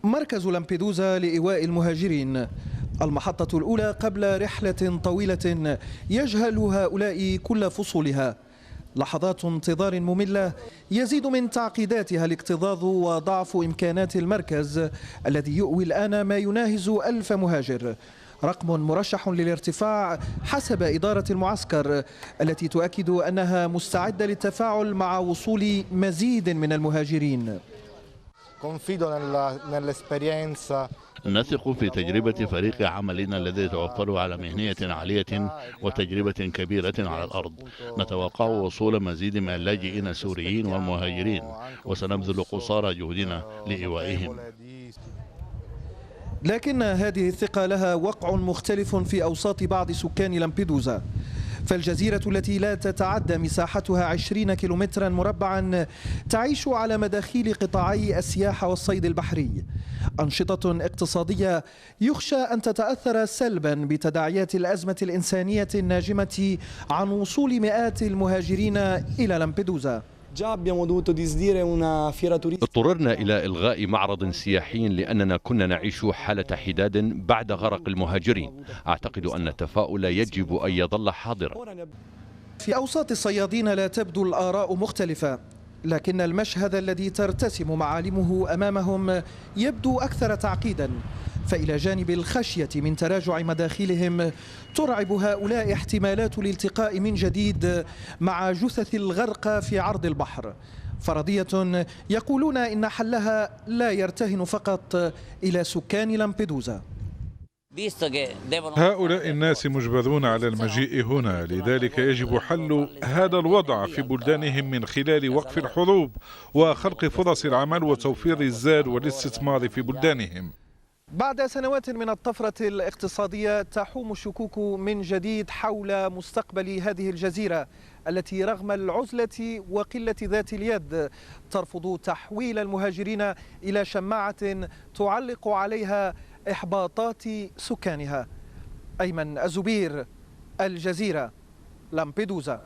مركز لامبيدوزا لإيواء المهاجرين، المحطة الأولى قبل رحلة طويلة يجهل هؤلاء كل فصولها. لحظات انتظار مملة يزيد من تعقيداتها الاكتظاظ وضعف إمكانات المركز الذي يؤوي الآن ما يناهز 1000 مهاجر، رقم مرشح للارتفاع حسب إدارة المعسكر التي تؤكد أنها مستعدة للتفاعل مع وصول مزيد من المهاجرين. نثق في تجربة فريق عملنا الذي يتوفر على مهنية عالية وتجربة كبيرة على الأرض. نتوقع وصول مزيد من اللاجئين السوريين والمهاجرين، وسنبذل قصارى جهدنا لإيوائهم. لكن هذه الثقة لها وقع مختلف في أوساط بعض سكان لامبيدوزا، فالجزيرة التي لا تتعدى مساحتها 20 كيلومترا مربعا تعيش على مداخيل قطاعي السياحة والصيد البحري، أنشطة اقتصادية يخشى أن تتأثر سلبا بتداعيات الأزمة الإنسانية الناجمة عن وصول مئات المهاجرين إلى لامبيدوزا. اضطررنا إلى إلغاء معرض سياحي لأننا كنا نعيش حالة حداد بعد غرق المهاجرين. أعتقد أن التفاؤل يجب أن يظل حاضرا. في أوساط الصيادين لا تبدو الآراء مختلفة، لكن المشهد الذي ترتسم معالمه أمامهم يبدو أكثر تعقيدا، فإلى جانب الخشية من تراجع مداخلهم ترعب هؤلاء احتمالات الالتقاء من جديد مع جثث الغرقى في عرض البحر، فرضية يقولون إن حلها لا يرتهن فقط إلى سكان لامبيدوزا. هؤلاء الناس مجبرون على المجيء هنا، لذلك يجب حل هذا الوضع في بلدانهم من خلال وقف الحروب وخلق فرص العمل وتوفير الزاد والاستثمار في بلدانهم. بعد سنوات من الطفرة الاقتصادية تحوم الشكوك من جديد حول مستقبل هذه الجزيرة التي رغم العزلة وقلة ذات اليد ترفض تحويل المهاجرين إلى شماعة تعلق عليها إحباطات سكانها. أيمن الزبير، الجزيرة، لامبيدوزا.